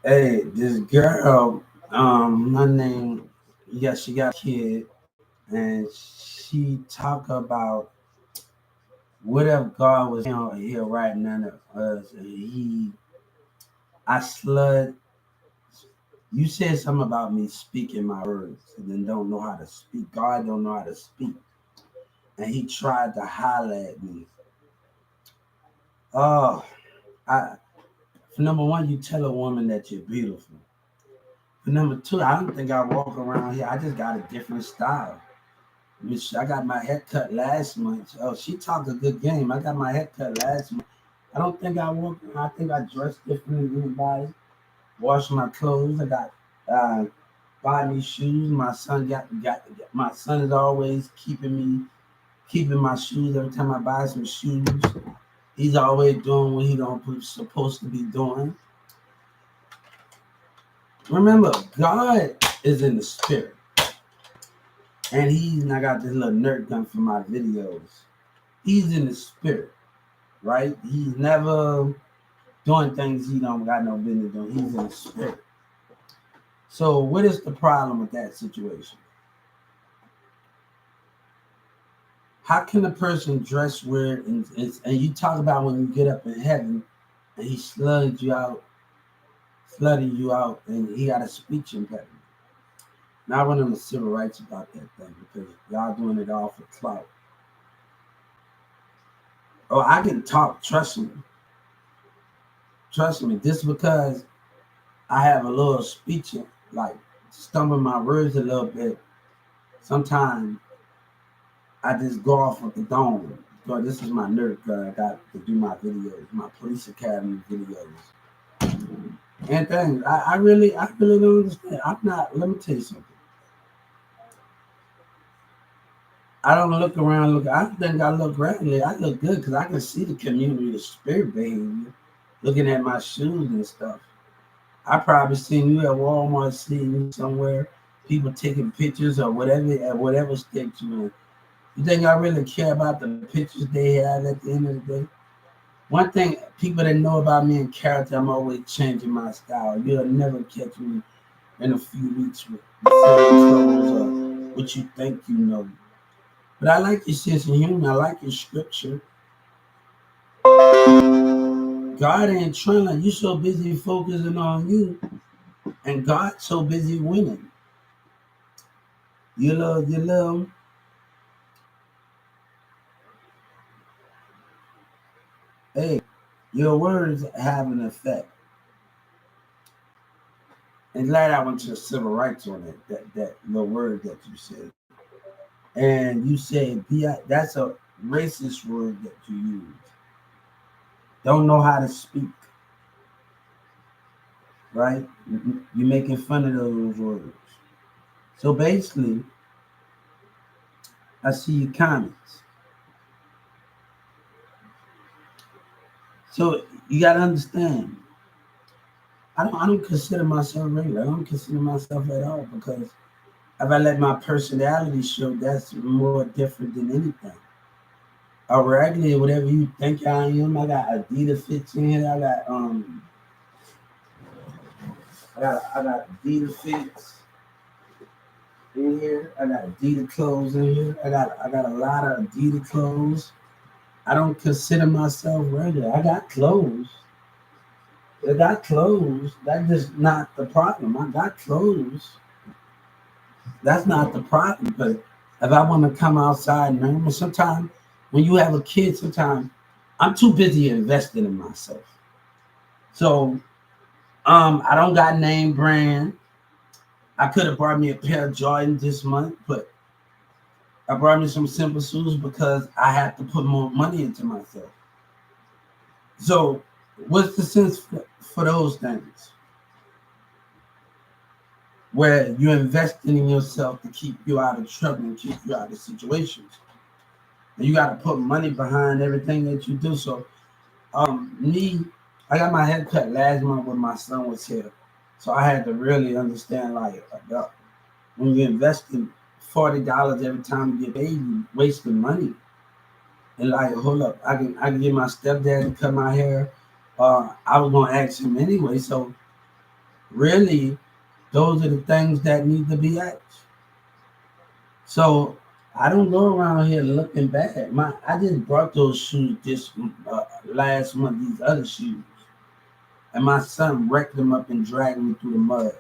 Hey, this girl, her name, yeah, she got a kid, and she talk about what if God was here right now of us, and I slut. You said something about me speaking my words, and then don't know how to speak. God don't know how to speak, and he tried to holler at me. Oh, I. For number one, you tell a woman that you're beautiful. For number two, I don't think I walk around here. I just got a different style. Which I got my hair cut last month. Oh, she talked a good game. I got my hair cut last month. I don't think I walk. I think I dress different than anybody. Wash my clothes. I got uh, buy me shoes. My son got. My son is always keeping my shoes every time I buy some shoes. He's always doing what he don't supposed to be doing. Remember, God is in the spirit, and I got this little nerd gun for my videos. He's in the spirit, right? He's never doing things he don't got no business doing. He's in the spirit. So what is the problem with that situation? How can a person dress weird and you talk about when you get up in heaven and he slutted you out, and he got a speech impediment? Now I went on the civil rights about that thing because y'all doing it all for clout. Oh, I can talk, trust me. Just because I have a little speech, like stumble my words a little bit, sometimes I just go off with the dome. So this is my nerd guy. I got to do my videos, my police academy videos, and things. I really don't understand. I'm not. Let me tell you something. I don't look around. I think I look randomly. I look good because I can see the community, the spirit behavior, looking at my shoes and stuff. I probably seen you at Walmart, seen you somewhere, people taking pictures or whatever at whatever state you in. You think I really care about the pictures they have at the end of the day? One thing people that know about me and character, I'm always changing my style. You'll never catch me in a few weeks with the same clothes or what you think you know. But I like your sense of humor. I like your scripture. God ain't trying. You so busy focusing on you, and God so busy winning. You love. Hey, your words have an effect. And glad I went to the civil rights on it. That the word that you said, and you said that's a racist word that you use. Don't know how to speak, right? You're making fun of those words. So basically, I see your comments. So you got to understand. I don't consider myself regular. I don't consider myself at all because if I let my personality show, that's more different than anything. A regular, whatever you think I am, I got Adidas fits in here. I got Adidas fits in here. I got Adidas clothes in here. I got a lot of Adidas clothes. I don't consider myself regular. I got clothes. I got clothes. That's just not the problem. I got clothes. That's not the problem. But if I want to come outside, man, but sometimes when you have a kid, sometimes I'm too busy investing in myself. So I don't got name brand. I could have brought me a pair of Jordan this month, but I brought me some simple shoes because I have to put more money into myself. So what's the sense for those things where you're investing in yourself to keep you out of trouble and keep you out of situations? And you got to put money behind everything that you do. So me, I got my hair cut last month when my son was here. So I had to really understand like when you invest in $40 every time you get paid, you wasting money. And like, hold up, I can get my stepdad to cut my hair. I was gonna ask him anyway. So really, those are the things that need to be asked. So I don't go around here looking bad. I just brought those shoes this last month. These other shoes, and my son wrecked them up and dragged me through the mud,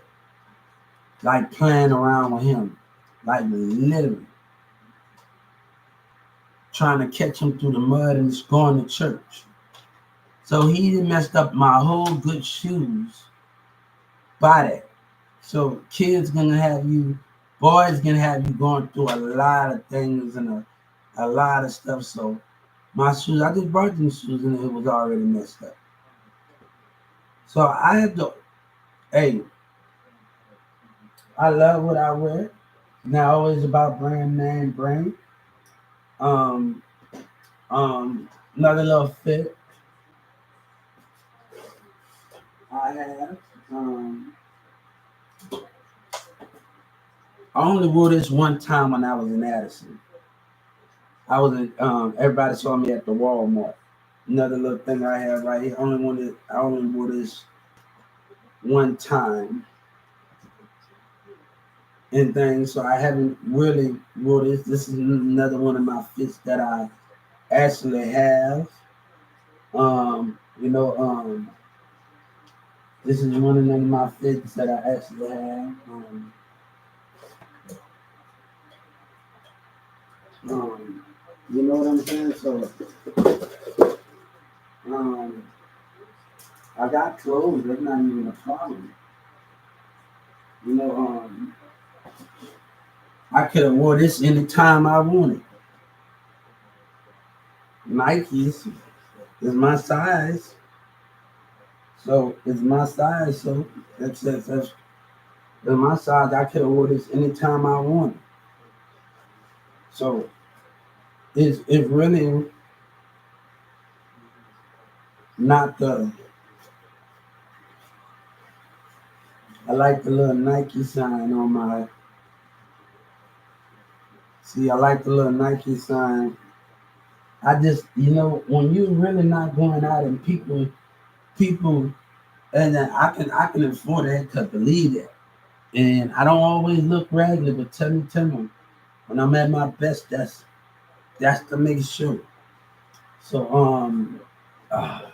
like playing around with him, like literally trying to catch him through the mud and just going to church. So he messed up my whole good shoes by that. So kids gonna have you, boys gonna have you going through a lot of things and a lot of stuff. So my shoes, I just brought them shoes and it was already messed up. So I had to, hey, I love what I wear. Now always about brand name brand. Um, Another little fit I have. I only wore this one time when I was in Addison. I was in, everybody saw me at the Walmart. Another little thing I have right here. I only wore this one time and things, so I haven't really wore this. This is another one of my fits that I actually have. You know, this is one of my fits that I actually have. You know what I'm saying? So, um, I got clothes. That's not even a problem. You know, I could have wore this anytime I wanted. Nikes is my size, so it's my size. So that's my size. I could have wore this anytime I wanted. So it's really not the. I like the little Nike sign on my. See, I like the little Nike sign. I just, when you're really not going out and people, and then I can afford that to believe that. And I don't always look ragged, but tell me, when I'm at my best, that's to make sure. So uh,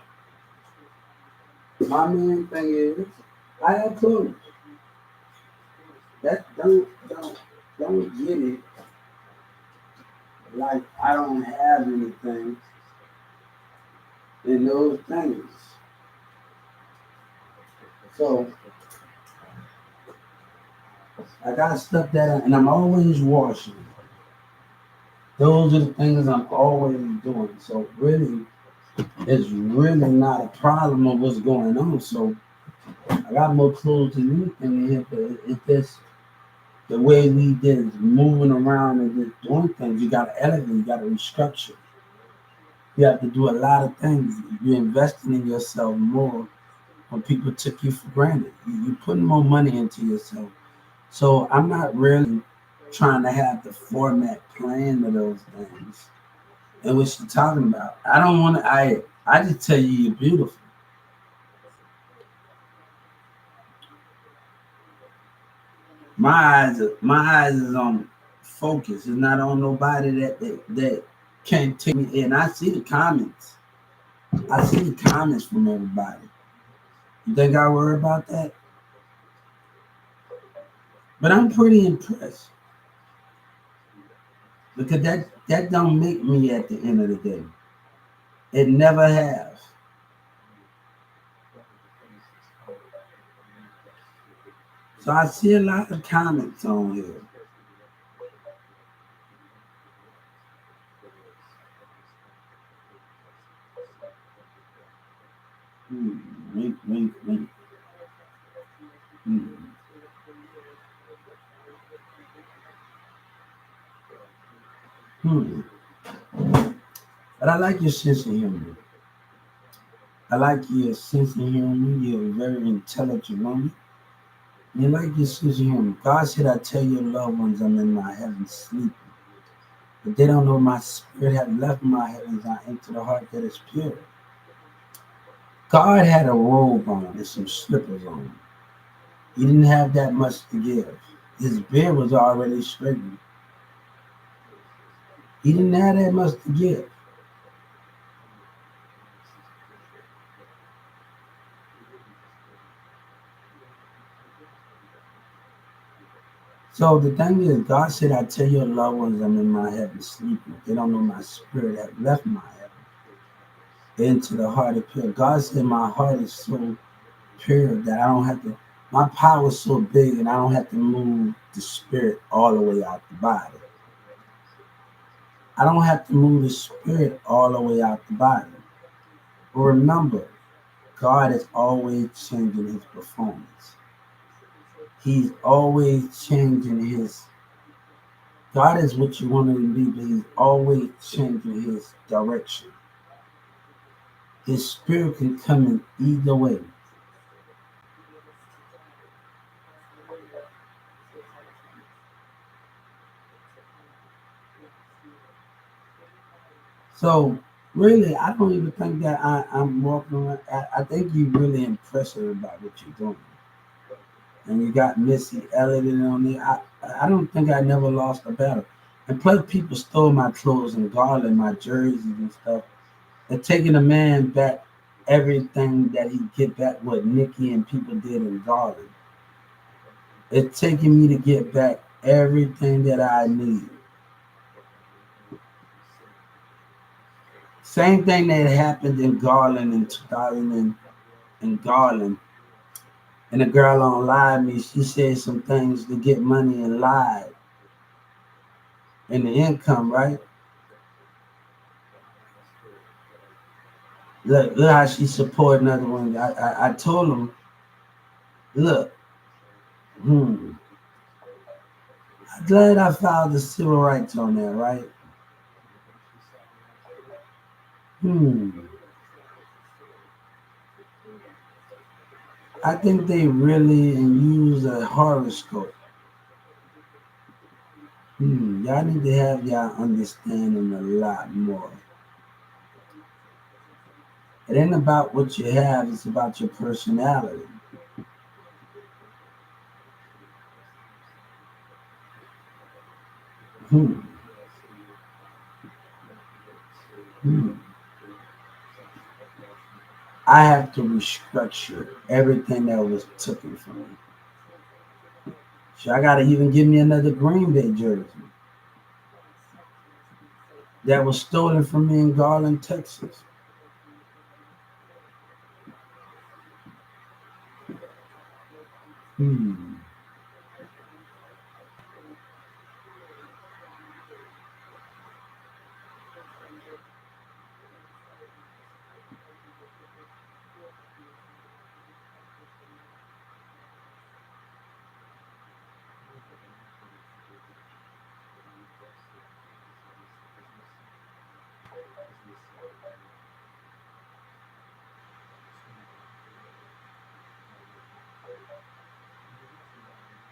my main thing is I have clothes. That don't get it like I don't have anything in those things. So I got stuff and I'm always washing. Those are the things I'm always doing. So really, it's really not a problem of what's going on. So I got more clothes than anything in here, but it's just the way we did moving around and just doing things. You got to elevate, you got to restructure. You have to do a lot of things. You're investing in yourself more when people took you for granted. You're putting more money into yourself. So I'm not really trying to have the format plan of those things. And what you're talking about, I don't want to. I just tell you you're beautiful. My eyes is on focus. It's not on nobody that can't take me in. I see the comments. I see the comments from everybody. You think I worry about that? But I'm pretty impressed because that don't make me at the end of the day. It never has. So I see a lot of comments on here. Wink, wink, wink. Hmm. Hmm. But I like your sense of humor. I like your sense of humor. You're a very intelligent woman. You like your sense of humor. God said, I tell your loved ones I'm in my heaven sleeping. But they don't know my spirit have left my heavens. I enter the heart that is pure. God had a robe on and some slippers on. He didn't have that much to give. His beard was already straightened. He didn't have that much to give. So the thing is, God said, I tell your loved ones I'm in my heaven sleeping. They don't know my spirit have left my heaven into the heart of pure. God said my heart is so pure that I don't have to, my power is so big and I don't have to move the spirit all the way out the body. I don't have to move the spirit all the way out the body. But remember, God is always changing his performance. He's always changing his. God is what you want him to be, but he's always changing his direction. His spirit can come in either way. So really, I don't even think that I'm walking around. I think you really impressive about what you're doing. And you got Missy Elliott in on there. I don't think I never lost a battle. And plus, people stole my clothes and garland, my jerseys and stuff. They're taking a man back everything that he get back what Nikki and people did in Garland. It's taking me to get back everything that I need. Same thing that happened in Garland in 2000 in Garland. And the girl on live me, she said some things to get money and lied and the income, right? Look how she support another one. I told him, look, hmm, I'm glad I filed the civil rights on there, right? Hmm. I think they really use a horoscope. Y'all need to have y'all understanding a lot more. It ain't about what you have, it's about your personality. Hmm. Hmm. I have to restructure everything that was taken from me. So I gotta even give me another Green Bay jersey that was stolen from me in Garland, Texas. Hmm.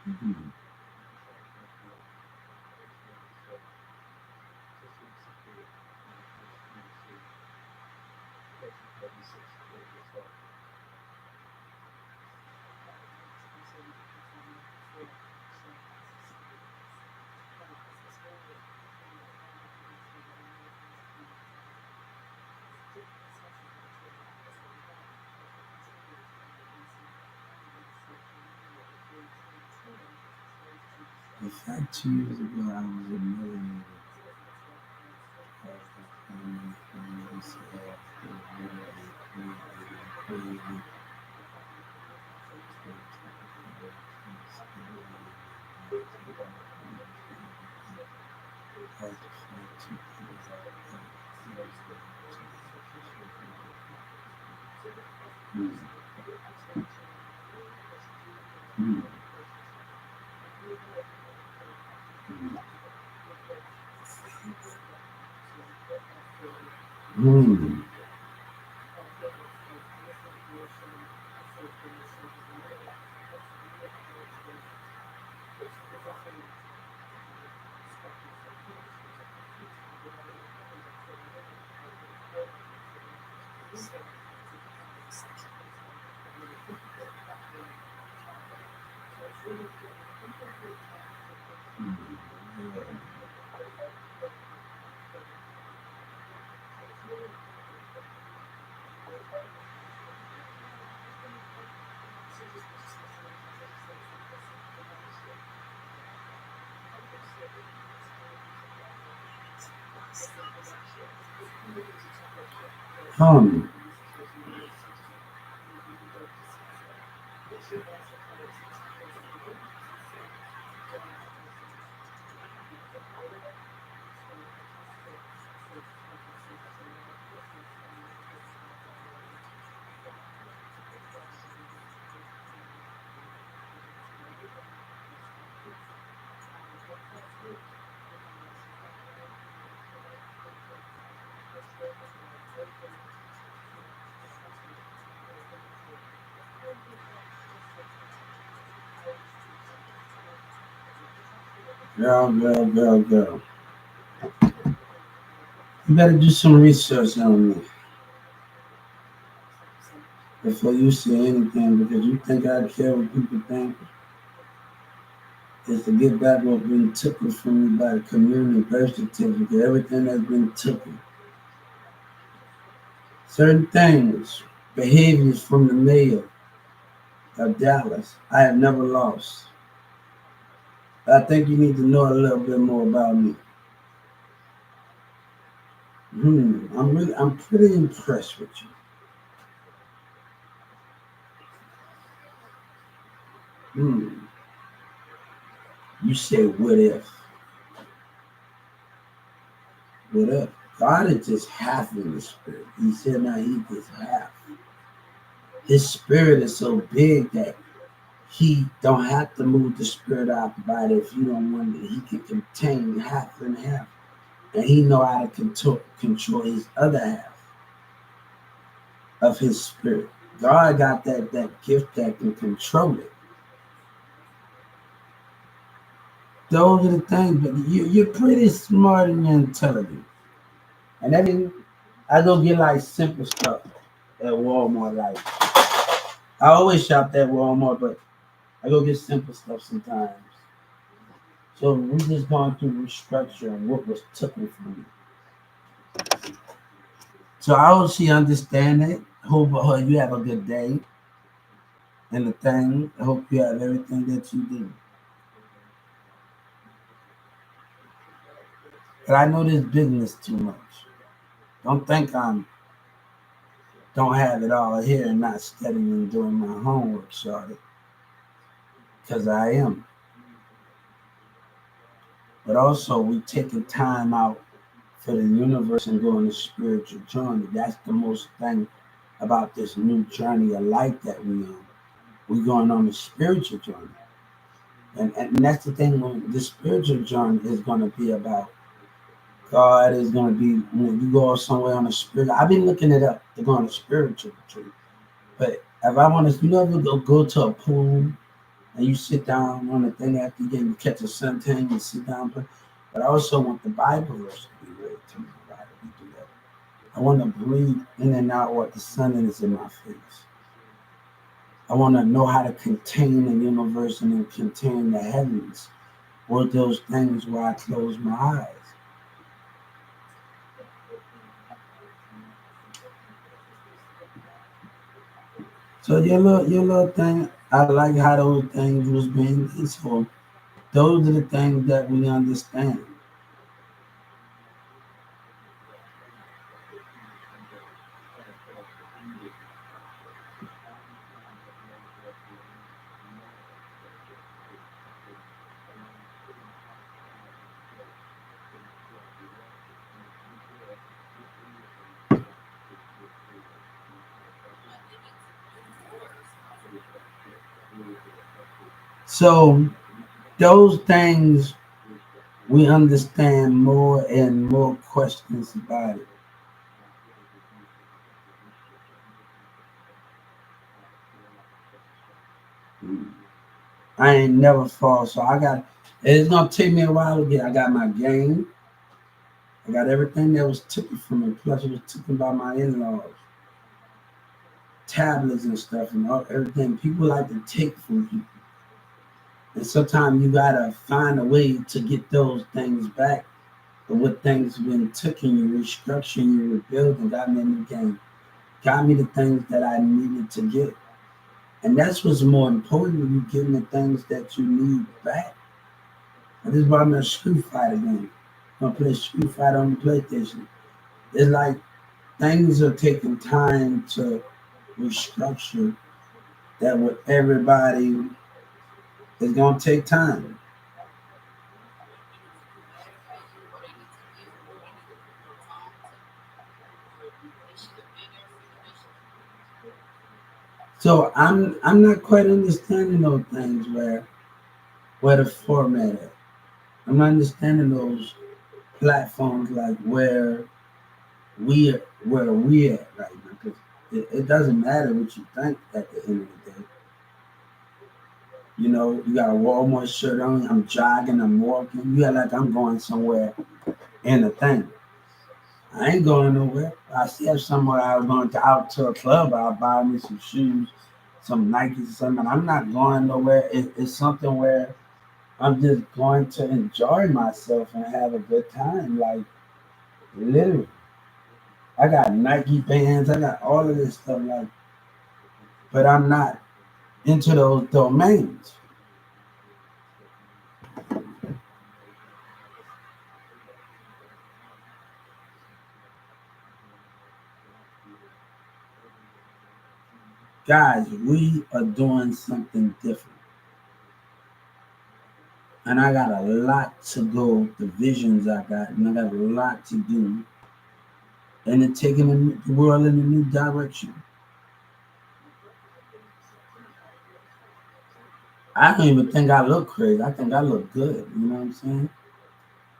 Hmm. In fact, 2 years ago, I was a millionaire. Hmm. Um, girl. You better do some research on me before you say anything because you think I care what people think. Is to get back what's been taken from me by the community, birth certificate, everything that's been taken. Certain things, behaviors from the mayor of Dallas, I have never lost. I think you need to know a little bit more about me. I'm pretty impressed with you. You say, what if? What if? God is just half in the spirit. He said, now he just half. His spirit is so big that he don't have to move the spirit out the body if you don't want it. He can contain half and half. And he know how to control his other half of his spirit. God got that gift that can control it. Those are the things, but you're pretty smart and intelligent. And then I go get like simple stuff at Walmart. Like I always shop at Walmart, but I go get simple stuff sometimes. So we just going through restructuring what was taken from me. So I hope she understand it. Hope you have a good day and the thing. I hope you have everything that you do. But I know this business too much. Don't think I'm don't have it all here and not studying and doing my homework, Charlotte. Because I am. But also we taking time out for the universe and going on a spiritual journey. That's the most thing about this new journey of life that we on. We're going on a spiritual journey. And that's the thing when the spiritual journey is going to be about. God is going to be, when you go somewhere on a spirit. I've been looking it up to go on a spiritual retreat. But if I want to, you ever go to a pool and you sit down on the thing after you get you catch a suntan, you sit down. But I also want the Bible verse to be read to me. Why do we do that? I want to breathe in and out what the sun is in my face. I want to know how to contain the universe and then contain the heavens. Or those things where I close my eyes. So your little thing, I like how those things was being. So those are the things that we understand. So those things we understand more and more questions about it. I ain't never fall, so I got. It's gonna take me a while to get. I got my game. I got everything that was taken from me. Plus, it was taken by my in-laws, tablets and stuff, and all everything. People like to take from people. And sometimes you gotta find a way to get those things back. But what things been taking you, restructuring you, rebuilding, got me in the game, got me the things that I needed to get. And that's what's more important when you getting the things that you need back. And this is why I'm a Street Fighter game. I'm gonna play Street Fighter on the PlayStation. It's like things are taking time to restructure that with everybody is gonna take time. So I'm not quite understanding those things where the format is. I'm not understanding those platforms like where we at right now because it doesn't matter what you think at the end of the day. You know, you got a Walmart shirt on. I'm jogging. I'm walking. You act like I'm going somewhere in a thing. I ain't going nowhere. I said somewhere I was going to out to a club. I'll buy me some shoes, some Nikes or something. I'm not going nowhere. It's something where I'm just going to enjoy myself and have a good time. Like literally, I got Nike bands. I got all of this stuff. Like, but I'm not into those domains. Guys, we are doing something different. And I got a lot to go, the visions I got, and I got a lot to do. And it's taking the world in a new direction. I don't even think I look crazy. I think I look good. You know what I'm saying?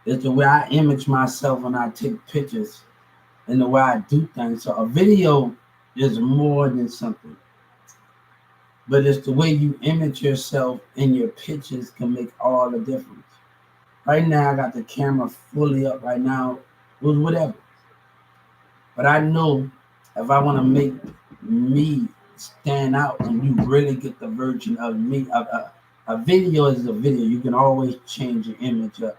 It's the way I image myself when I take pictures and the way I do things. So a video is more than something. But it's the way you image yourself in your pictures can make all the difference. Right now, I got the camera fully up right now with whatever. But I know if I want to make me stand out and you really get the version of me, a video is a video. You can always change your image up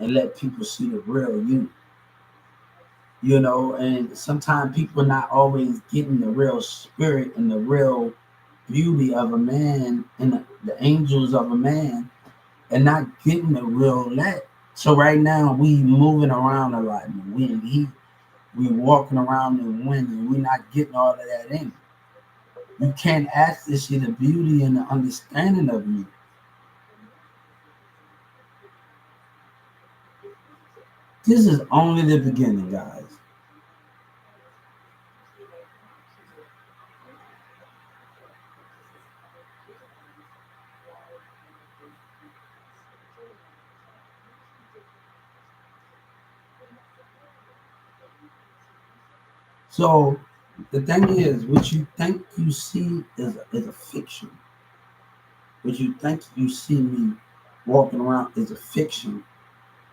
and let people see the real you. You know, and sometimes people are not always getting the real spirit and the real beauty of a man and the angels of a man and not getting the real that. So right now we moving around a lot. We walking around in wind and we not getting all of that in. You can't actually see the beauty and the understanding of me. This is only the beginning, guys. So the thing is, what you think you see is a fiction. What you think you see me walking around is a fiction.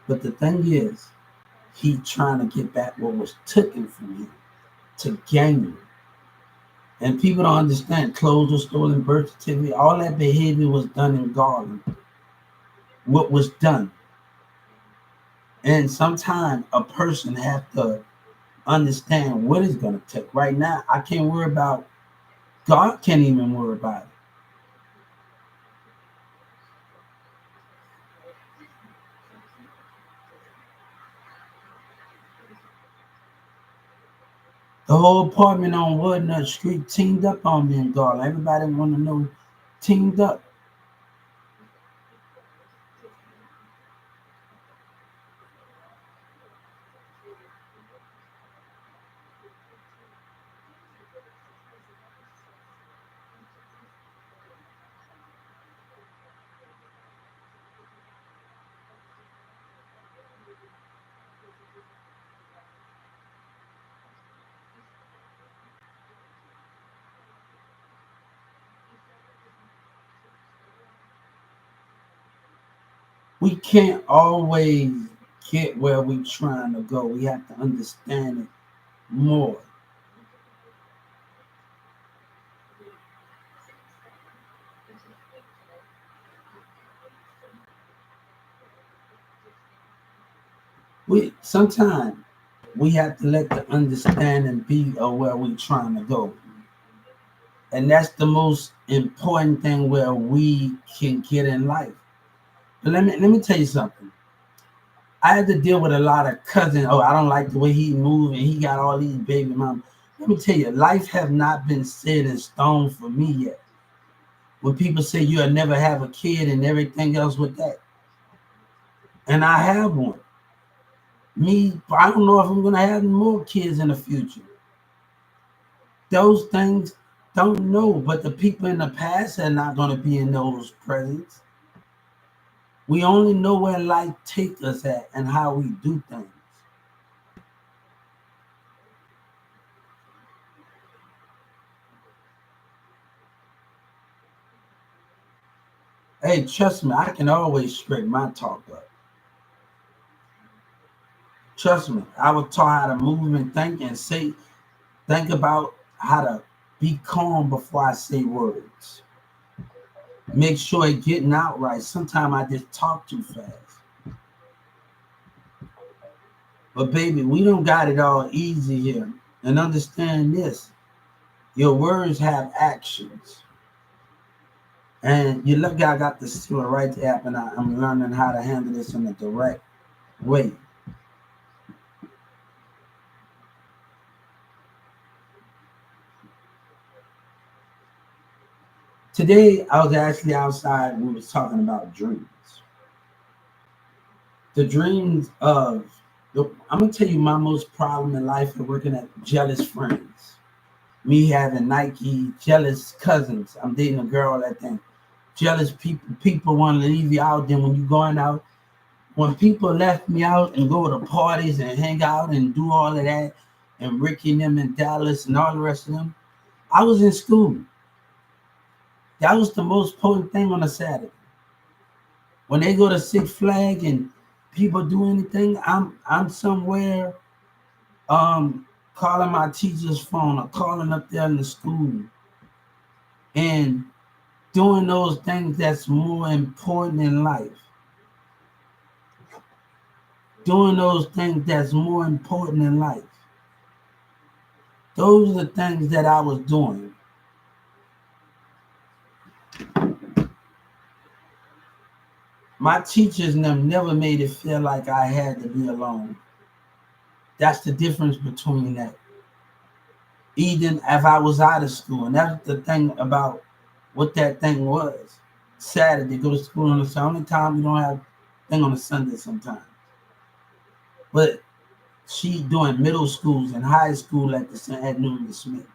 But the thing is, he trying to get back what was taken from him to gain you. And people don't understand clothes were stolen, birth certificate, all that behavior was done in Garland. What was done. And sometimes a person have to understand what it's gonna take. Right now, I can't worry about God can't even worry about it. The whole apartment on Woodnut Street teamed up on me and God. Everybody wanna know teamed up. We can't always get where we trying to go. We have to understand it more. We sometimes we have to let the understanding be of where we're trying to go. And that's the most important thing where we can get in life. But let me tell you something. I had to deal with a lot of cousins. Oh, I don't like the way he moved and he got all these baby mama. Let me tell you, life have not been set in stone for me yet. When people say you'll never have a kid and everything else with that. And I have one. Me, I don't know if I'm gonna have more kids in the future. Those things don't know, but the people in the past are not gonna be in those presents. We only know where life takes us at and how we do things. Hey, trust me, I can always straighten my talk up. Trust me, I was taught how to move and think about how to be calm before I say words. Make sure it getting out right. Sometimes I just talk too fast. But baby, we don't got it all easy here. And understand this. Your words have actions. And you look, I got the civil rights app and I'm learning how to handle this in a direct way. Today I was actually outside and we was talking about dreams. The dreams of I'm gonna tell you my most problem in life is working at jealous friends. Me having Nike, jealous cousins. I'm dating a girl that think jealous people want to leave you out. Then when you going out, when people left me out and go to parties and hang out and do all of that, and Ricky and them in Dallas and all the rest of them, I was in school. That was the most important thing on a Saturday. When they go to Six Flag and people do anything, I'm somewhere calling my teacher's phone or calling up there in the school and doing those things that's more important in life. Doing those things that's more important in life. Those are the things that I was doing. My teachers and them never made it feel like I had to be alone. That's the difference between that. Even if I was out of school, and that's the thing about what that thing was. Saturday, go to school on the Sunday. Only time we don't have thing on a Sunday sometimes. But she doing middle schools and high school at Newman Smith.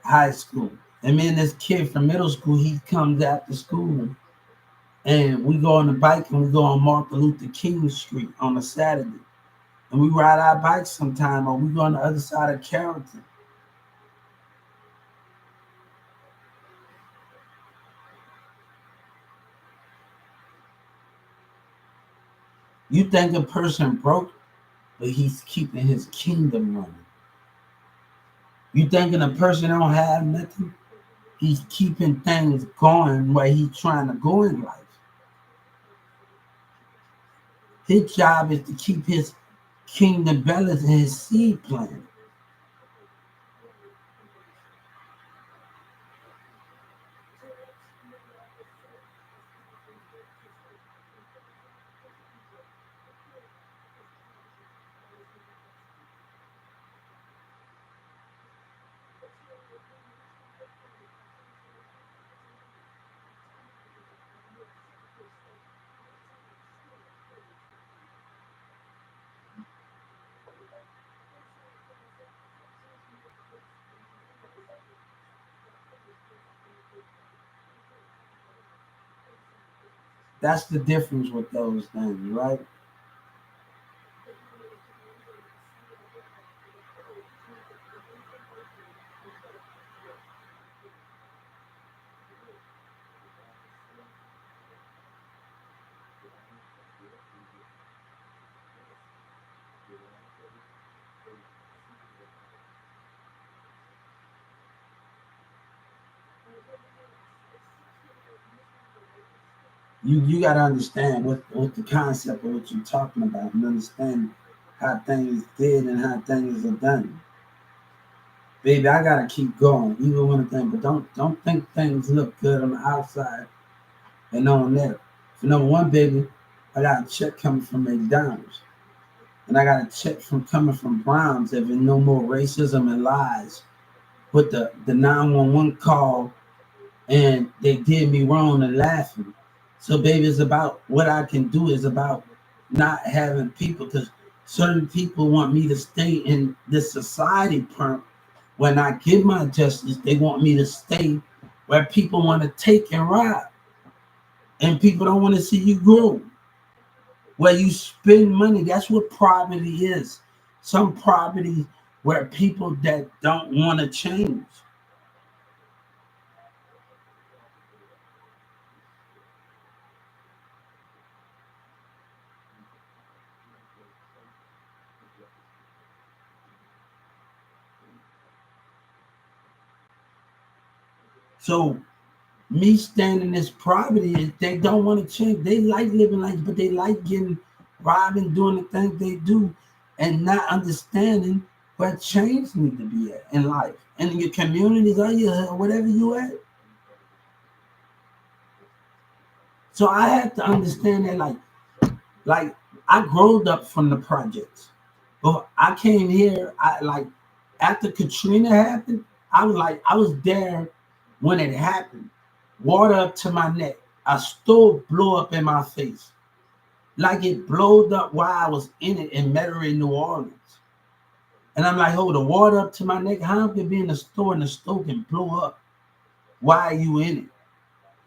High school. And me and this kid from middle school, he comes after school and we go on the bike and we go on Martin Luther King Street on a Saturday. And we ride our bikes sometime or we go on the other side of Carrollton. You think a person broke, but he's keeping his kingdom running. You thinking a person don't have nothing, he's keeping things going where he's trying to go in life. His job is to keep his kingdom balance and his seed planted. That's the difference with those things, right? You got to understand what the concept of what you're talking about, and understand how things did and how things are done. Baby, I gotta keep going, even when the thing. But don't think things look good on the outside and on there. For number one, baby, I got a check coming from McDonald's, and I got a check from coming from Browns. There been no more racism and lies. With the 911 call, and they did me wrong and laughing. So, baby, it's about what I can do. Is about not having people, because certain people want me to stay in this society perm. When I give my justice, they want me to stay where people want to take and rob, and people don't want to see you grow. Where you spend money, that's what poverty is. Some poverty where people that don't want to change. So me standing this poverty is they don't want to change. They like living like, but they like getting robbed and doing the things they do, and not understanding where change need to be at in life and in your communities or your whatever you at. So I have to understand that, like I growed up from the projects, but I came here. I like after Katrina happened. I was there when it happened. Water up to my neck. A stove blew up in my face, like it blowed up while I was in it in Metairie, New Orleans. And I'm like, oh, the water up to my neck. How could be in the store and the stove can blow up? Why are you in it?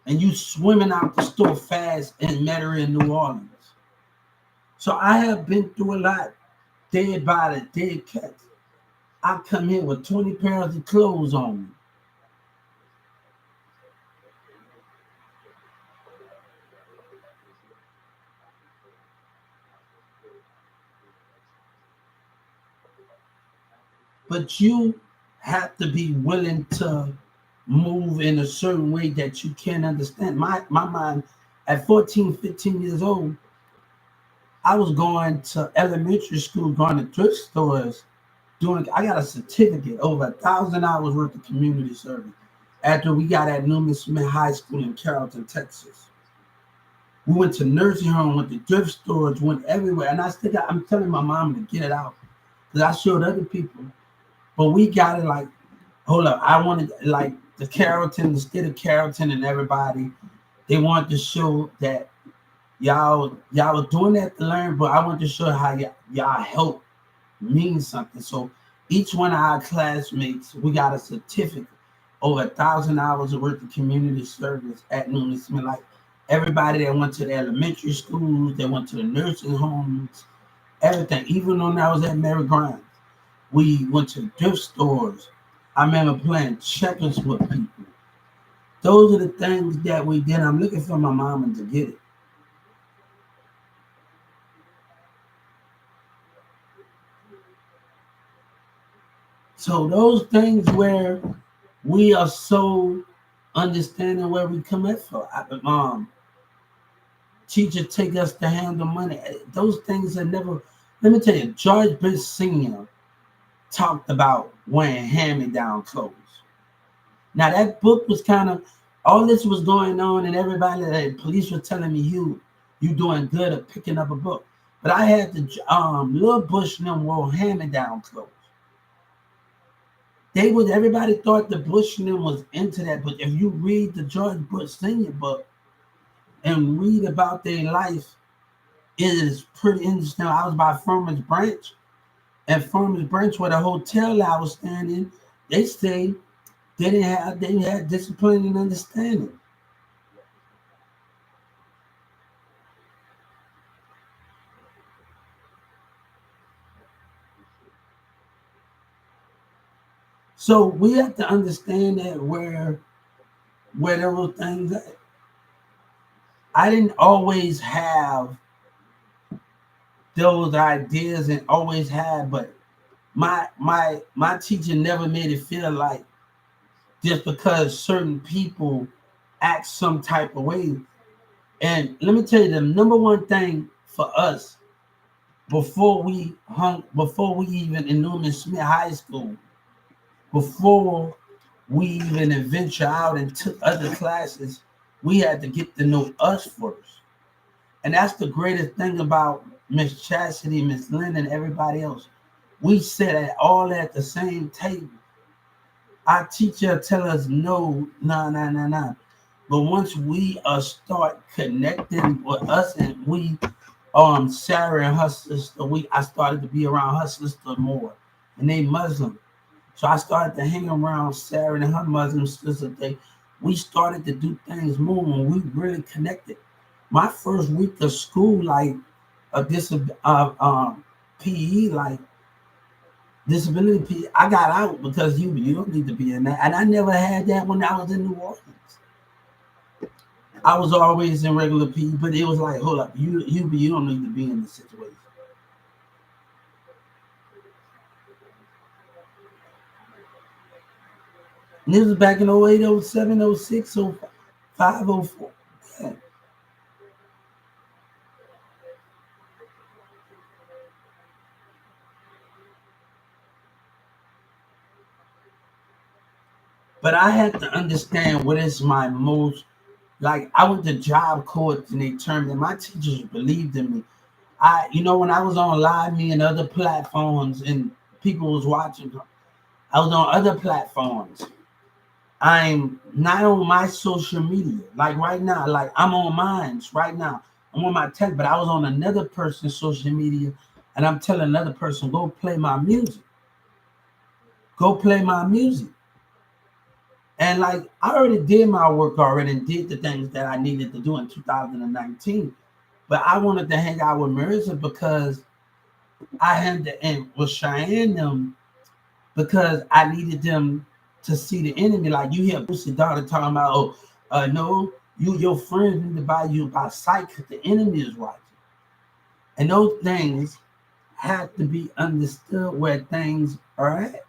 And you swimming out the store fast in Metairie, New Orleans. So I have been through a lot. Dead body, dead cats. I come here with 20 pairs of clothes on me. But you have to be willing to move in a certain way that you can understand. My mind at 14, 15 years old, I was going to elementary school, going to thrift stores, doing I got a certificate over 1,000 hours worth of community service after we got at Newman Smith High School in Carrollton, Texas. We went to nursing home, went to thrift stores, went everywhere. And I'm telling my mom to get it out. Because I showed other people. But we got it like, hold up, I wanted like the Carrollton, the state of Carrollton and everybody, they wanted to show that y'all were doing that to learn, but I wanted to show how y'all help means something. So each one of our classmates, we got a certificate over 1,000 hours of worth of community service at Newman Smith. Like everybody that went to the elementary schools, that went to the nursing homes, everything. Even when I was at Mary Grimes, we went to thrift stores. I remember playing checkers with people. Those are the things that we did. I'm looking for my mama to get it. So those things where we are so understanding where we come at from. Teachers take us to handle money. Those things are never. Let me tell you, George Bush Sr. talked about wearing hand-me-down clothes. Now that book was kind of all this was going on, and everybody, the police were telling me you doing good at picking up a book. But I had the little Bush and them wore hand-me-down clothes. Everybody thought the Bush and them was into that, but if you read the George Bush Senior book and read about their life, it is pretty interesting. I was by Farmers Branch, and Farmers Branch, where the hotel I was staying in, they say they didn't have discipline and understanding. So we have to understand that where there were things that I didn't always have those ideas and always had, but my teacher never made it feel like just because certain people act some type of way And let me tell you, the number one thing for us before we even in Newman Smith High School, before we even venture out and took other classes, we had to get to know us first. And that's the greatest thing about Miss Chastity, Miss Lynn, and everybody else. We sit all at the same table. Our teacher tell us no, nah, nah, nah, nah. But once we start connecting with us, and we Sarah and her sister, I started to be around her sister more, and they Muslim. So I started to hang around Sarah and her Muslim sister. We started to do things more when we really connected. My first week of school, like this PE, like disability PE, I got out because you don't need to be in that, and I never had that when I was in New Orleans. I was always in regular PE, but it was like, hold up, you don't need to be in this situation. And this was back in 08, 07, 06, 05, 04. Yeah. But I had to understand what is my most, like, I went to job courts and they termed and my teachers believed in me. When I was on Live Me and other platforms and people was watching, I was on other platforms. I'm not on my social media. Like right now, like I'm on mine right now. I'm on my tech, but I was on another person's social media and I'm telling another person, go play my music. Go play my music. And like I already did my work already and did the things that I needed to do in 2019. But I wanted to hang out with Marissa because I had to and with Cheyenne them because I needed them to see the enemy. Like you hear Boosie daughter talking about, oh, no, your friends need to buy you by sight because the enemy is watching. And those things have to be understood where things are at.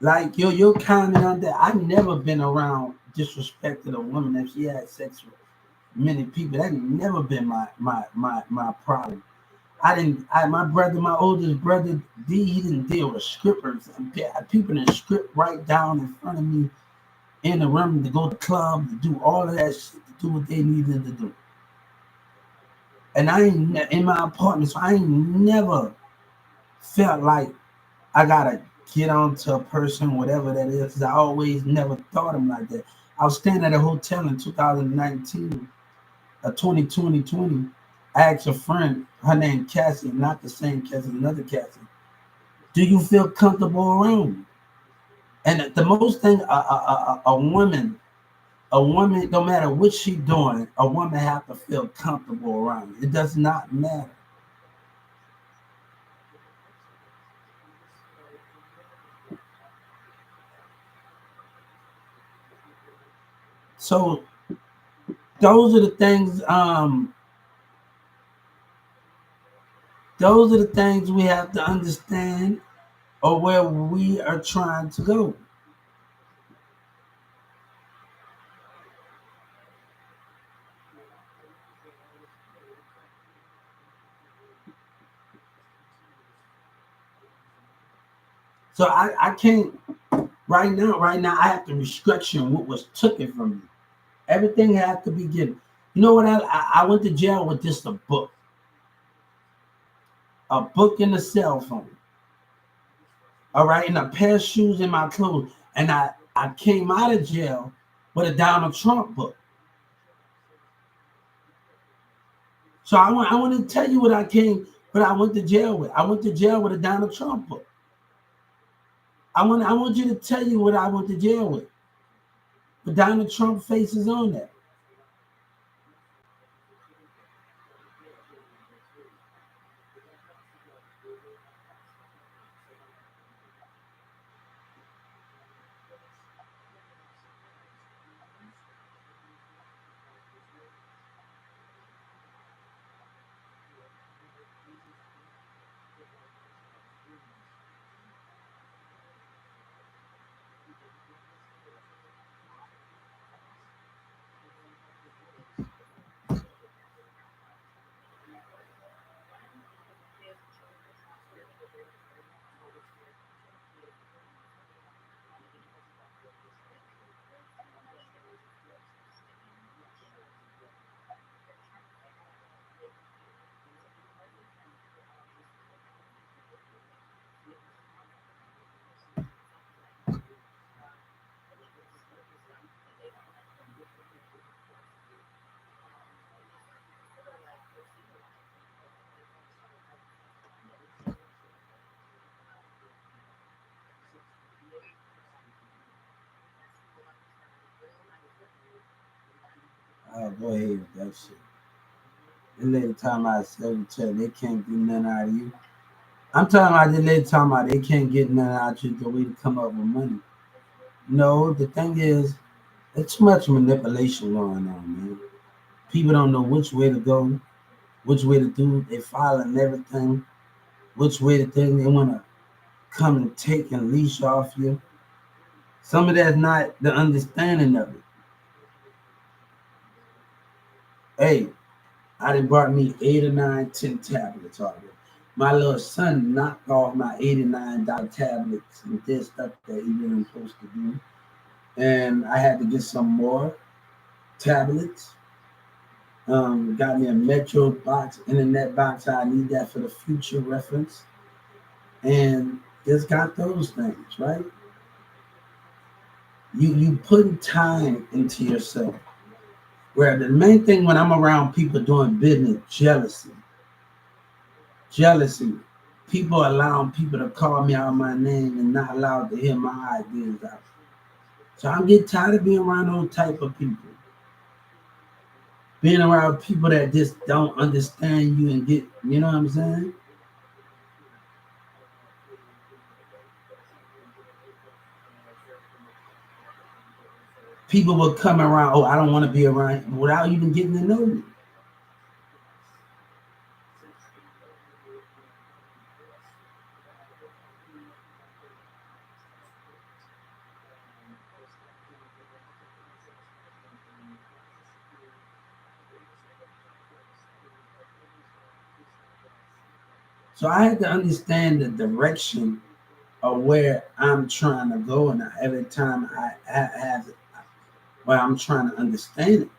Like your comment on that, I've never been around disrespected a woman if she had sex with many people. That never been my problem. I didn't. My brother, my oldest brother D, he didn't deal with scrippers. People that script right down in front of me in the room to go to the club to do all of that shit to do what they needed to do. And I ain't in my apartment, so I ain't never felt like I gotta get on to a person, whatever that is. 'Cause I always never thought of him like that. I was staying at a hotel in 2019, 2020. I asked a friend, her name Cassie, not the same Cassie, another Cassie. Do you feel comfortable around me? And the most thing, a woman, no matter what she doing, a woman have to feel comfortable around you. It does not matter. So those are the things. Those are the things we have to understand, or where we are trying to go. So I can't right now. Right now, I have to restriction what was taken from me. Everything had to be given. You know what? I went to jail with just a book and a cell phone. All right, and a pair of shoes in my clothes. And I came out of jail with a Donald Trump book. So I want to tell you what I went to jail with. I went to jail with a Donald Trump book. I want you to tell you what I went to jail with. But Donald Trump faces on that. I'll go ahead with that shit. The lady talking about secretary, they can't get nothing out of you. I'm talking about the lady talking about they can't get nothing out of you the way to come up with money. No, the thing is, there's too much manipulation going on, man. People don't know which way to go, which way to do. They following everything, which way to think. They want to come and take and leash off you. Some of that's not the understanding of it. Hey, I done brought me 8 or 9, 10 tablets already. My little son knocked off my $89 tablets and did stuff that he wasn't supposed to do. And I had to get some more tablets. Got me a Metro box, internet box. I need that for the future reference. And just got those things, right? You putting time into yourself. Where the main thing when I'm around people doing business, jealousy. Jealousy. People allowing people to call me out my name and not allowed to hear my ideas out. So I'm getting tired of being around those type of people. Being around people that just don't understand you and get, you know what I'm saying? People will come around, oh, I don't want to be around you, without even getting to know me. So I had to understand the direction of where I'm trying to go, and every time I have it, where I'm trying to understand it.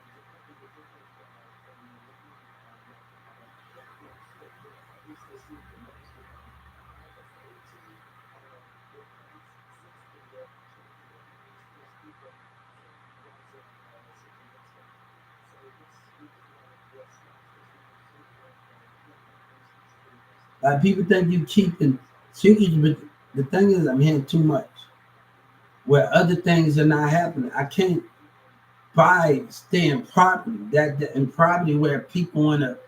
Like people think you keeping secrets, but the thing is, I'm hearing too much. Where other things are not happening, I can't buy staying property that in property where people want to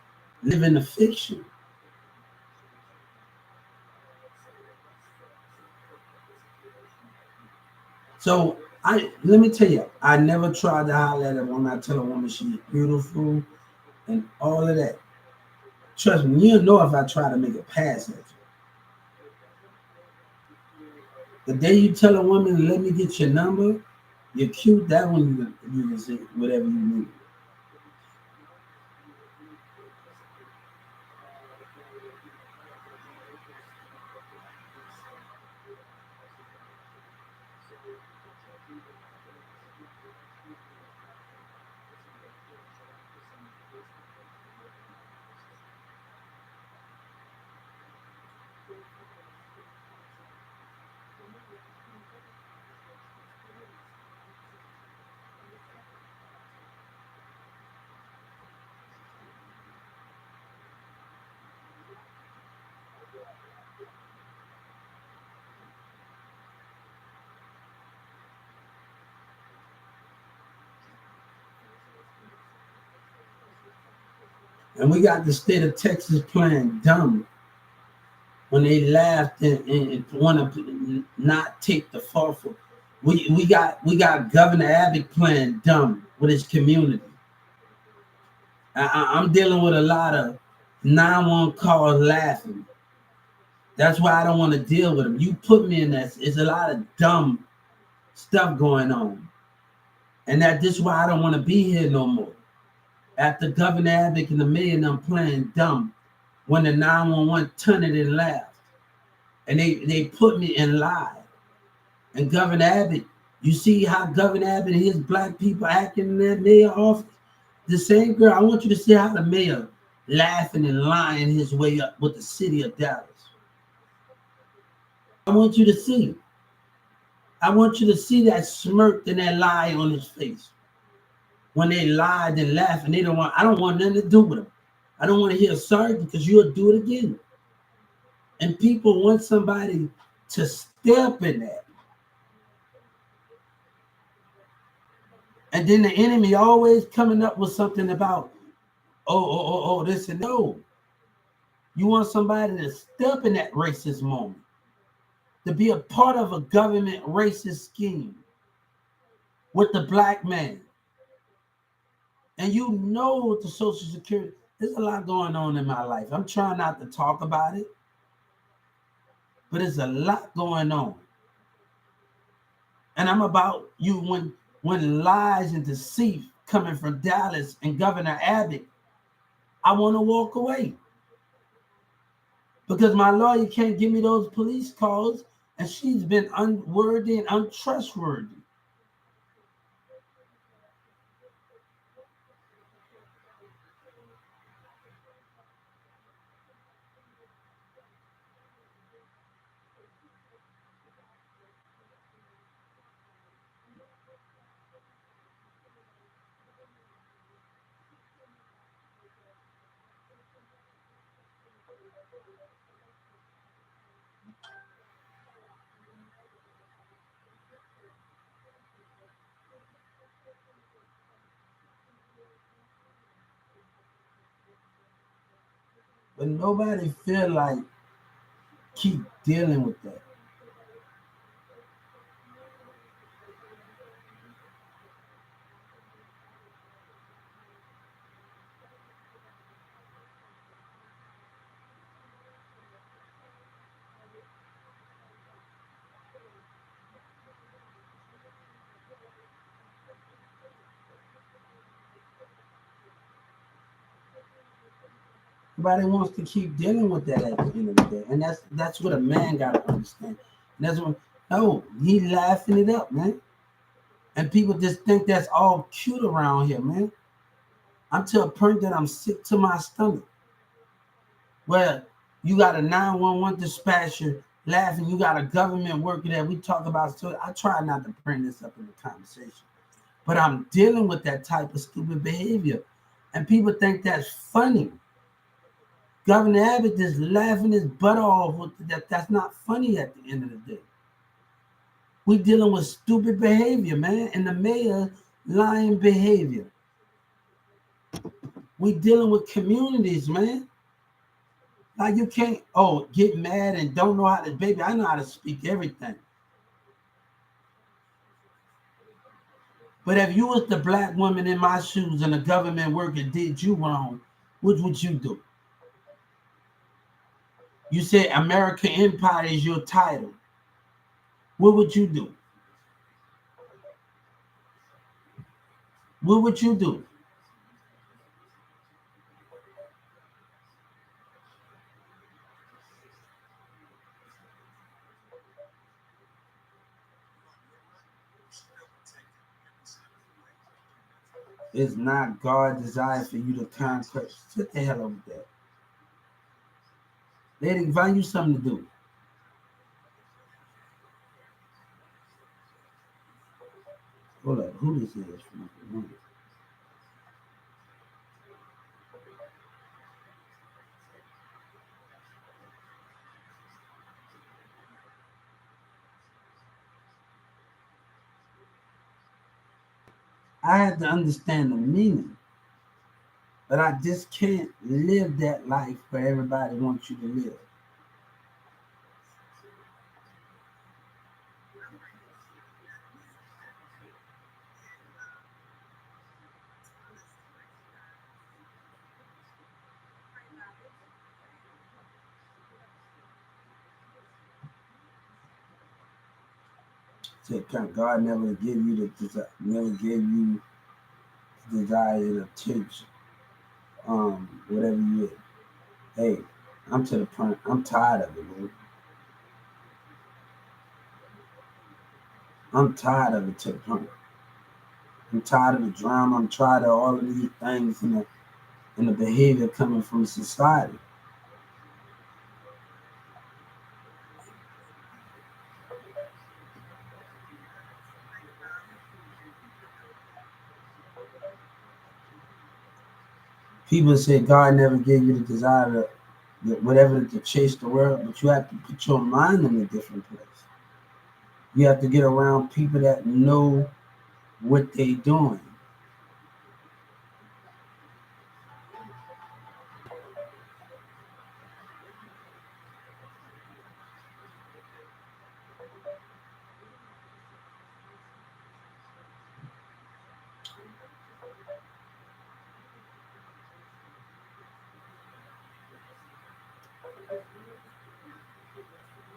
live in a fiction. So I let me tell you, I never tried to holler at a woman. I tell a woman she's beautiful and all of that. Trust me, you know if I try to make a pass at you. The day you tell a woman, let me get your number, you're cute, that one you can say whatever you need. And we got the state of Texas playing dumb when they laughed and want to not take the fall for. We got Governor Abbott playing dumb with his community. I'm dealing with a lot of 911 calls laughing. That's why I don't want to deal with them. You put me in that. It's a lot of dumb stuff going on, and this is why I don't want to be here no more. After Governor Abbott and the mayor and them playing dumb, when the 911 turned it and laughed, and they put me in live. And Governor Abbott, you see how Governor Abbott and his black people acting in that mayor office? The same girl, I want you to see how the mayor laughing and lying his way up with the city of Dallas. I want you to see. I want you to see that smirk and that lie on his face. When they lied and laughed and I don't want nothing to do with them. I don't want to hear sorry because you'll do it again. And people want somebody to step in that. And then the enemy always coming up with something about, this and no. You want somebody to step in that racist moment, to be a part of a government racist scheme with the black man. And you know, with the Social Security, there's a lot going on in my life. I'm trying not to talk about it, but there's a lot going on. And I'm about you when lies and deceit coming from Dallas and Governor Abbott, I want to walk away. Because my lawyer can't give me those police calls, and she's been unworthy and untrustworthy. But nobody feel like keep dealing with that. Nobody wants to keep dealing with that at the end of the day. And that's what a man gotta understand. And that's what he laughing it up, man. And people just think that's all cute around here, man. I'm to a point that I'm sick to my stomach. Where you got a 911 dispatcher laughing, you got a government worker that we talk about. So I try not to bring this up in the conversation. But I'm dealing with that type of stupid behavior. And people think that's funny. Governor Abbott just laughing his butt off with that. That's not funny at the end of the day. We dealing with stupid behavior, man, and the mayor lying behavior. We dealing with communities, man. Like you can't, get mad and don't know how to, baby, I know how to speak everything. But if you was the black woman in my shoes and a government worker did you wrong, what would you do? You said American Empire is your title. What would you do? What would you do? It's not God's desire for you to conquer. Sit the hell over there. They find you something to do. Hold up, who this is? I have to understand the meaning, but I just can't live that life where everybody wants you to live. God never give you the desire, never gave you the desire to teach, whatever you. Hey, I'm to the point. I'm tired of it, man. I'm tired of it to the point. I'm tired of the drama. I'm tired of all of these things and the behavior coming from society. People say God never gave you the desire to chase the world, but you have to put your mind in a different place. You have to get around people that know what they doing.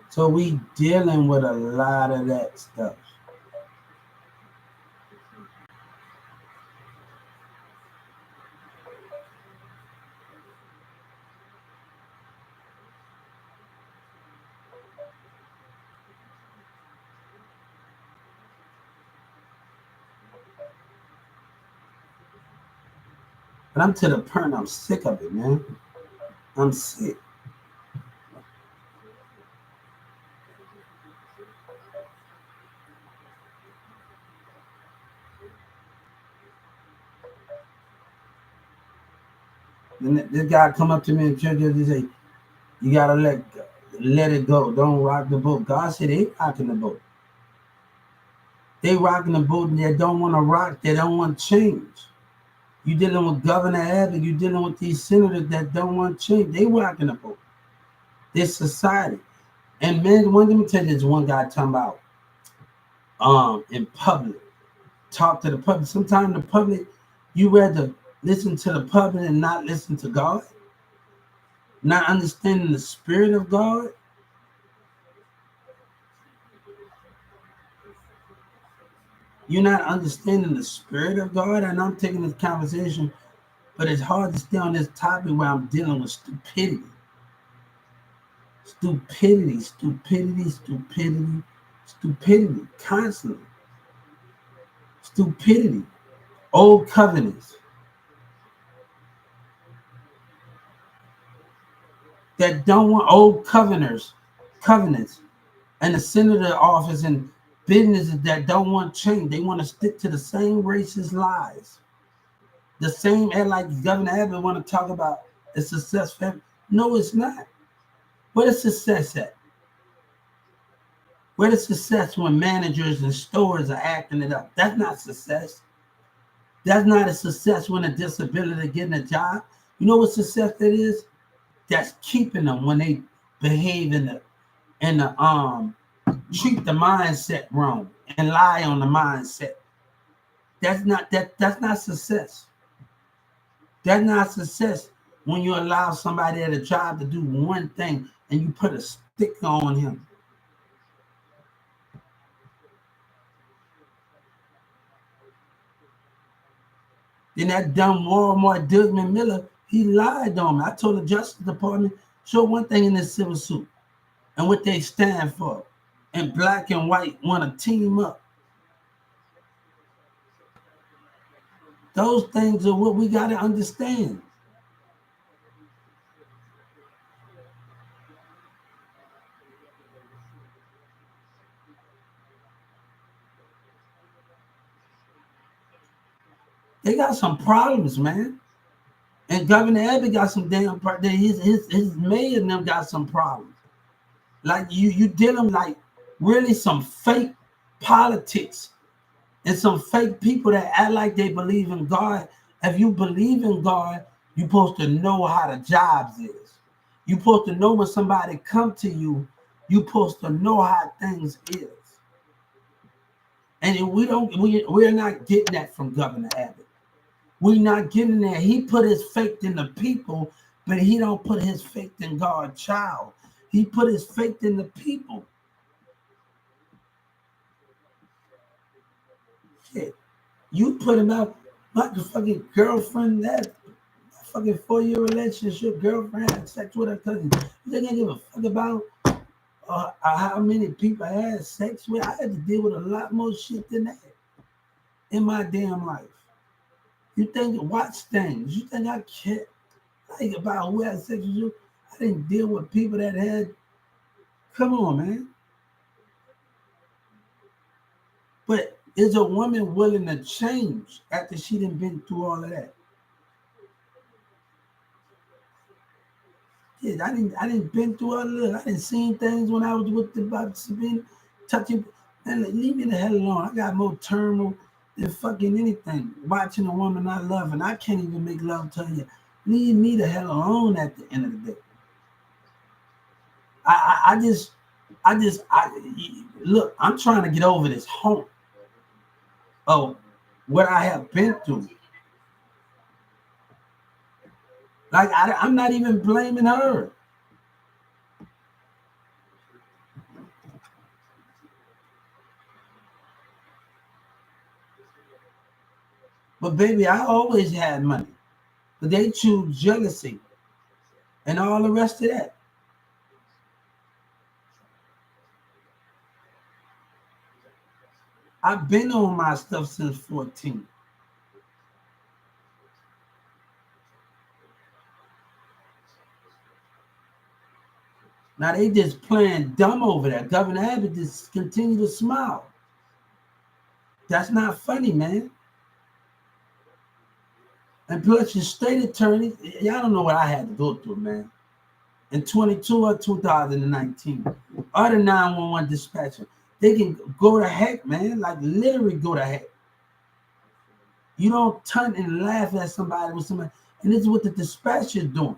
So we dealing with a lot of that stuff. But I'm to the point, I'm sick of it, man. I'm sick. And this guy come up to me in church and say, you gotta let it go. Don't rock the boat. God said they rocking the boat. They rocking the boat and they don't want to rock. They don't want change. You dealing with Governor Abbott. You dealing with these senators that don't want change. They rocking the boat. This society. And man, let me tell you this one guy talking about in public. Talk to the public. Sometimes the public, you rather listen to the public and not listen to God, not understanding the spirit of God. You're not understanding the spirit of God. And I'm taking this conversation, but it's hard to stay on this topic where I'm dealing with stupidity. Stupidity, stupidity, stupidity, stupidity, constantly. Stupidity. Old covenants that don't want old covenants, and the senator office and businesses that don't want change. They want to stick to the same racist lies. The same, and like Governor Abbott want to talk about a success family. No, it's not. Where is success at? Where is success when managers and stores are acting it up? That's not success. That's not a success when a disability getting a job. You know what success that is? That's keeping them when they behave in the treat the mindset wrong and lie on the mindset. That's not success. That's not success when you allow somebody at a job to do one thing and you put a stick on him. Then that dumb Walmart Desmond Miller, he lied on me. I told the Justice Department, show one thing in this civil suit and what they stand for. And black and white want to team up. Those things are what we got to understand. They got some problems, man. And Governor Abbott got some damn problems. His mayor and them got some problems. Like you dealing like really some fake politics and some fake people that act like they believe in God. If you believe in God, you're supposed to know how the jobs is. You're supposed to know when somebody come to you, you're supposed to know how things is. And we're not getting that from Governor Abbott. We're not getting that. He put his faith in the people, but he don't put his faith in God's child. He put his faith in the people. Shit. You put him out, my fucking girlfriend, that fucking 4-year relationship, girlfriend had sex with her cousin. You think I give a fuck about how many people I had sex with? I had to deal with a lot more shit than that in my damn life. You think watch things? You think I care like about who had sex with you? I didn't deal with people that had. Come on, man. But is a woman willing to change after she done been through all of that? Yeah, I didn't been through all of that. I didn't seen things when I was with the Sabine touching. Man, leave me the hell alone. I got more terminal than fucking anything. Watching a woman I love and I can't even make love to you. Leave me the hell alone at the end of the day. I look, I'm trying to get over this hump of what I have been through. Like, I'm not even blaming her. But baby, I always had money. But they choose jealousy and all the rest of that. I've been on my stuff since 14. Now they just playing dumb over there. Governor Abbott just continue to smile. That's not funny, man. And plus your state attorney, y'all don't know what I had to go through, man. In 22 or 2019, other 911 dispatcher, they can go to heck, man. Like literally go to heck. You don't turn and laugh at somebody with somebody, and this is what the dispatcher doing.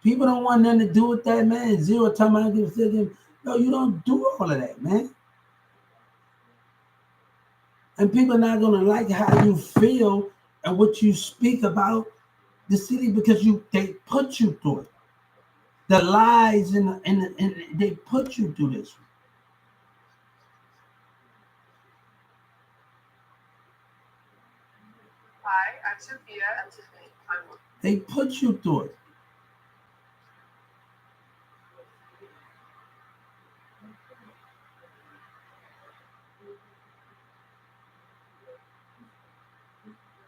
People don't want nothing to do with that, man. Zero time I give a second. No, you don't do all of that, man. And people are not gonna like how you feel and what you speak about the city because they put you through it. The lies and they put you through this. Hi, I'm Sophia and Tiffany. They put you through it.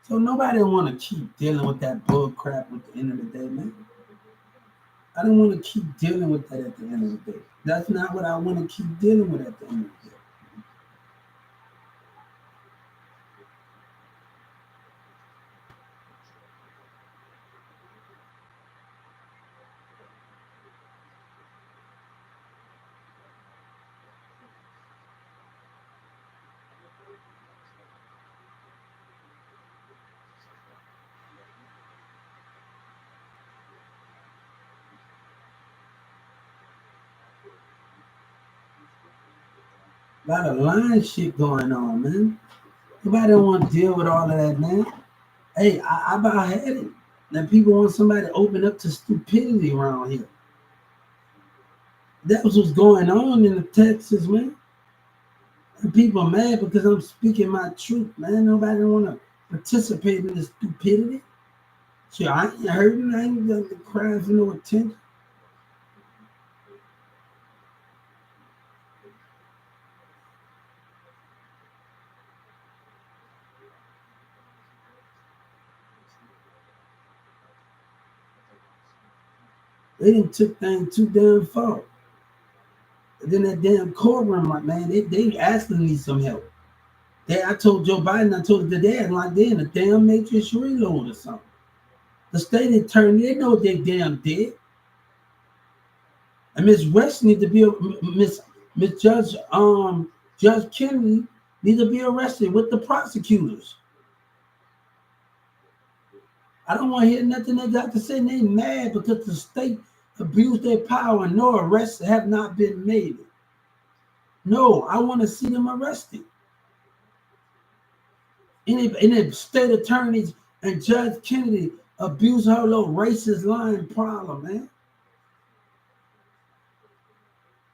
So nobody want to keep dealing with that bull crap at the end of the day, man. I don't want to keep dealing with that at the end of the day. That's not what I want to keep dealing with at the end of the day. A lot of lying shit going on, man. Nobody don't want to deal with all of that, man. Hey, I about had it. Now people want somebody to open up to stupidity around here. That was what's going on in the Texas, man. And people are mad because I'm speaking my truth, man. Nobody want to participate in the stupidity. So I ain't hurting. I ain't got to cry for no attention. They didn't took things too damn far. And then that damn courtroom, man, they asking me some help. I told Joe Biden, I told the dad, like they in a damn matrix reload or something. The state attorney, they know what they damn did. And Miss West need to be Miss Judge Kennedy need to be arrested with the prosecutors. I don't want to hear nothing they got to say. They mad because the state abused their power and no arrests have not been made. No, I want to see them arrested. Any state attorneys and Judge Kennedy abuse her little racist line problem, man.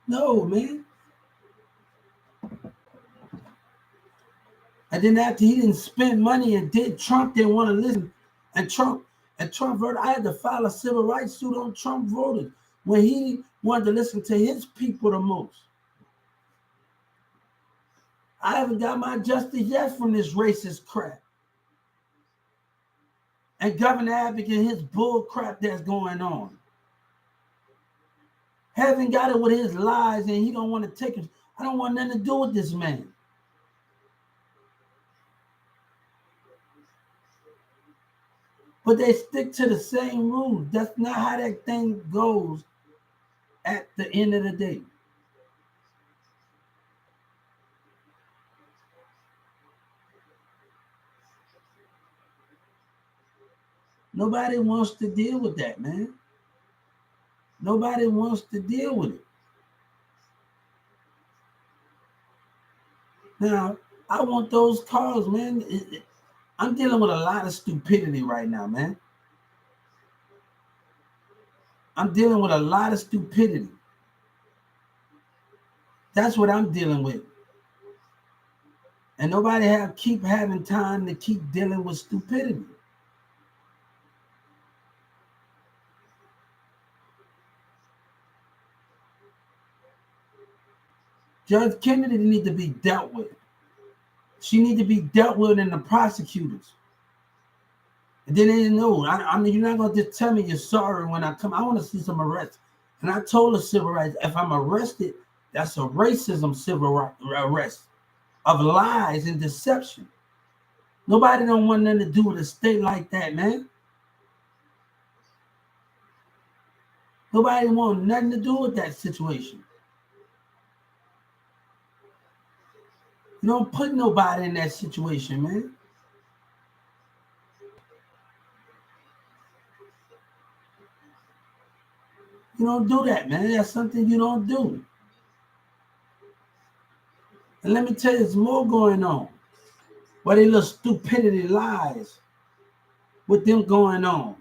No, man. And then after he didn't spend money and Trump didn't want to listen. And Trump voted. I had to file a civil rights suit on Trump voted when he wanted to listen to his people the most. I haven't got my justice yet from this racist crap. And Governor Abbott and his bull crap that's going on. Haven't got it with his lies and he don't want to take it. I don't want nothing to do with this man. But they stick to the same rules. That's not how that thing goes at the end of the day. Nobody wants to deal with that, man. Nobody wants to deal with it. Now, I want those cars, man. I'm dealing with a lot of stupidity right now, man. I'm dealing with a lot of stupidity. That's what I'm dealing with. And nobody keep having time to keep dealing with stupidity. Judge Kennedy need to be dealt with. She need to be dealt with in the prosecutors. And then they know. I mean, you're not going to just tell me you're sorry when I come. I want to see some arrests. And I told the civil rights, if I'm arrested, that's a racism civil right arrest of lies and deception. Nobody don't want nothing to do with a state like that, man. Nobody want nothing to do with that situation. You don't put nobody in that situation, man. You don't do that, man. That's something you don't do. And let me tell you, there's more going on. Where they little stupidity lies with them going on.